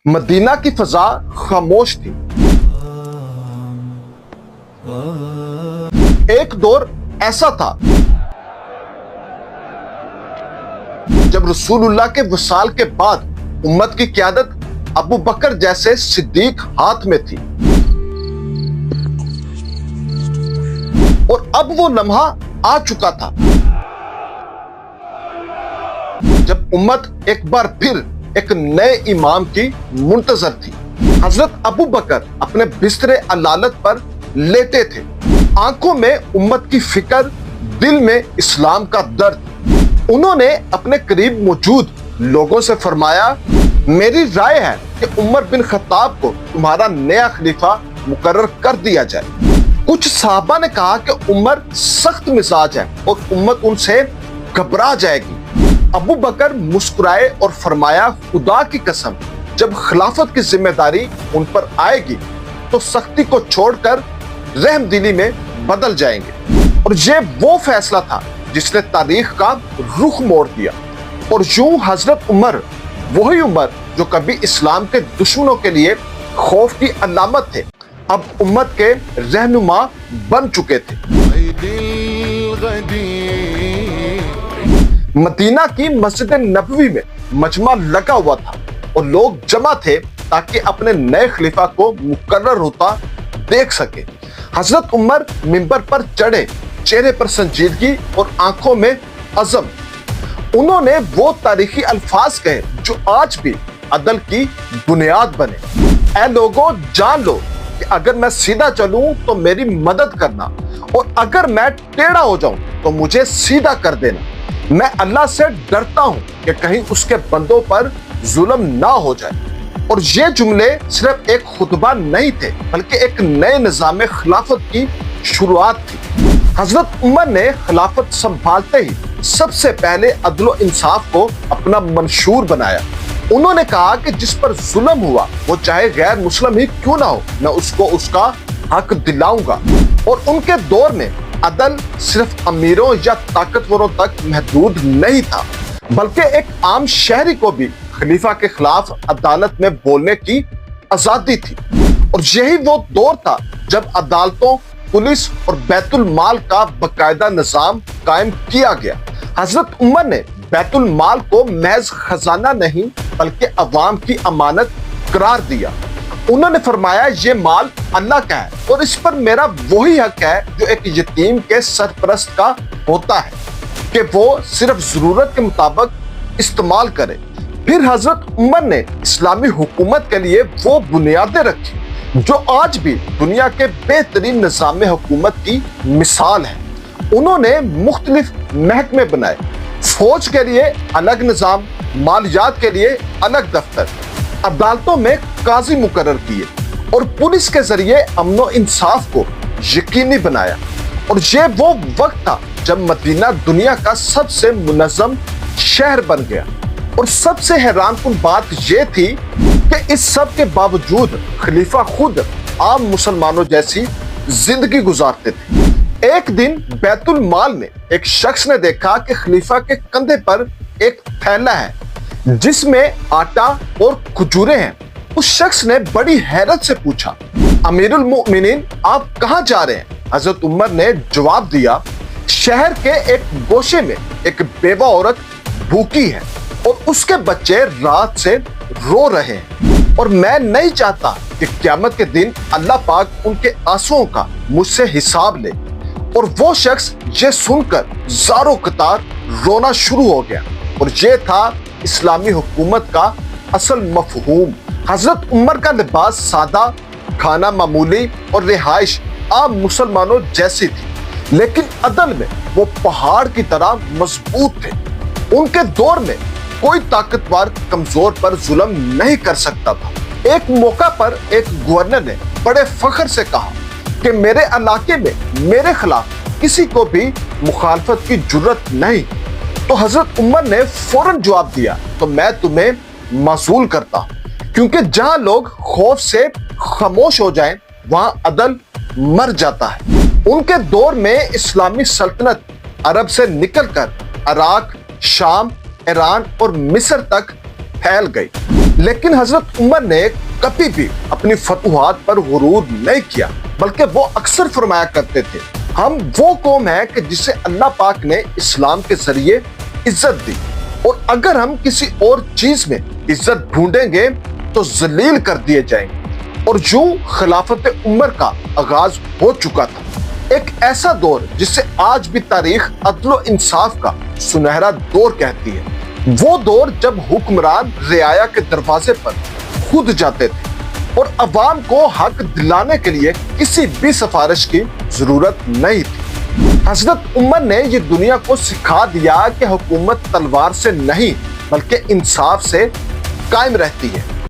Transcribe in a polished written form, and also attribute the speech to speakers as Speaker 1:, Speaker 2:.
Speaker 1: Medina की फजा खामोश थी। एक दौर ऐसा था जब रसूलुल्लाह के वसाल के बाद उम्मत की क़यादत अबू बकर जैसे सिद्दीक हाथ में थी, और अब वो लम्हा आ चुका था जब उम्मत एक बार फिर एक नए इमाम की मुंतजर थी। हजरत अबू बकर अपने बिस्तरे अलालत पर लेटे थे, आंखों में उम्मत की फिक्र, दिल में इस्लाम का दर्द। उन्होंने अपने करीब मौजूद लोगों से फरमाया, मेरी राय है कि उमर बिन खत्ताब को तुम्हारा नया खलीफा मुकर्रर कर दिया जाए। कुछ सहाबा ने कहा कि उमर सख्त मिजाज है और उम्मत उनसे घबरा जाएगी। अबू बकर मुस्कुराए और फरमाया, खुदा की कसम, जब खिलाफत की जिम्मेदारी उन पर आएगी तो सख्ती को छोड़कर रहमदिली में बदल जाएंगे। और ये वो फैसला था जिसने तारीख का रुख मोड़ दिया। और यूं हजरत उमर, वही उमर जो कभी इस्लाम के दुश्मनों के लिए खौफ की अलामत थे, अब उम्मत के रहनुमा बन चुके थे। मदीना की मस्जिद नबवी में मजमा लगा हुआ था और लोग जमा थे ताकि अपने नए खलीफा को मुकर्रर होता देख सके। हजरत उमर मिंबर पर चढ़े, चेहरे पर संजीदगी और आंखों में अज़म। उन्होंने वो तारीखी अल्फाज कहे जो आज भी अदल की बुनियाद बने। ऐ लोगों, जान लो कि अगर मैं सीधा चलूं तो मेरी मदद करना, और अगर मैं टेढ़ा हो जाऊं तो मुझे सीधा कर देना। मैं अल्लाह से डरता हूं कि कहीं उसके बंदों पर जुल्म ना हो जाए। और ये जुमले सिर्फ एक खुतबा नहीं थे, बल्कि एक नए निज़ाम खिलाफत की शुरुआत थी। हजरत उमर ने खिलाफत संभालते ही सबसे पहले अदल और इंसाफ को अपना मंशूर बनाया। उन्होंने कहा कि जिस पर जुल्म हुआ वो चाहे गैर मुस्लिम ही क्यों ना हो, मैं उसको उसका हक दिलाऊंगा। और उनके दौर में अदल सिर्फ अमीरों या ताकतवरों तक महदूद नहीं था, बल्कि एक आम शहरी को भी खलीफा के खिलाफ अदालत में बोलने की आजादी थी। और यही वो दौर था जब अदालतों, पुलिस और बैतुल माल का बाकायदा निजाम कायम किया गया। हजरत उमर ने बैतुल माल को महज खजाना नहीं बल्कि अवाम की अमानत करार दिया। उन्होंने फरमाया, ये माल अल्लाह का है और इस पर मेरा वही हक है जो एक यतीम के सरपरस्त का होता है कि वो सिर्फ जरूरत के मुताबिक इस्तेमाल करे। फिर हजरत उमर ने इस्लामी हुकूमत के लिए वो बुनियादें रखी जो आज भी दुनिया के बेहतरीन निज़ाम हुकूमत की मिसाल है। उन्होंने मुख्तलिफ महकमे बनाए, फौज के लिए अलग निज़ाम, मालियात के लिए अलग दफ्तर, अदालतों में काजी मुकर्रर किए और पुलिस के जरिए अमनो इंसाफ को यकीनी बनाया। और ये वो वक्त था जब मदीना दुनिया का सबसे मुनज़्ज़म शहर बन गया। और सबसे हैरानकुन बात ये थी कि इस सब के बावजूद खलीफा खुद आम मुसलमानों जैसी जिंदगी गुजारते थे। एक दिन बैतुल माल में एक शख्स ने देखा कि खलीफा के कंधे पर एक थैला है जिसमें आटा और खजूरें हैं। उस शख्स ने बड़ी हैरत से पूछा, अमीरुल मोमिनीन, आप कहाँ जा रहे हैं? हजरत उमर ने जवाब दिया, शहर के एक गोशे में एक बेवा औरत भूखी है और उसके बच्चे रात से रो रहे हैं, और मैं नहीं चाहता कि क़यामत के दिन अल्लाह पाक उनके आंसुओं का मुझसे हिसाब ले। और वो शख्स ये सुनकर ज़ारो कतार रोना शुरू हो गया। और ये था इस्लामी हुकूमत का असल मफहूम। हजरत उमर का लिबास सादा, खाना मामूली और रिहाइश आम मुसलमानों जैसी थी, लेकिन अदल में वो पहाड़ की तरह मजबूत थे। उनके दौर में कोई ताकतवर कमजोर पर जुल्म नहीं कर सकता था। एक मौका पर एक गवर्नर ने बड़े फख्र से कहा कि मेरे इलाके में मेरे खिलाफ किसी को भी मुखालफत की जुर्रत नहीं। तो हजरत उमर ने फौरन जवाब दिया, तो मैं तुम्हें मासूल करता हूं, क्योंकि जहां लोग खौफ से खामोश हो जाएं, वहां अदल मर जाता है। उनके दौर में इस्लामी सल्तनत अरब से निकलकर इराक, शाम, ईरान और मिस्र तक फैल गई। لیکن حضرت عمر نے کبھی بھی اپنی فتوحات پر غرور نہیں کیا، بلکہ وہ اکثر فرمایا کرتے تھے ہم وہ قوم ہے کہ جسے اللہ پاک نے اسلام کے ذریعے عزت دی، اور اگر ہم کسی اور چیز میں عزت ڈھونڈیں گے تو ذلیل کر دیے جائیں گے۔ اور یوں خلافت عمر کا آغاز ہو چکا تھا، ایک ایسا دور جسے آج بھی تاریخ عدل و انصاف کا سنہرا دور کہتی ہے۔ وہ دور جب حکمران رعایا کے دروازے پر خود جاتے تھے اور عوام کو حق دلانے کے لیے کسی بھی سفارش کی ضرورت نہیں تھی۔ حضرت عمر نے یہ دنیا کو سکھا دیا کہ حکومت تلوار سے نہیں بلکہ انصاف سے قائم رہتی ہے۔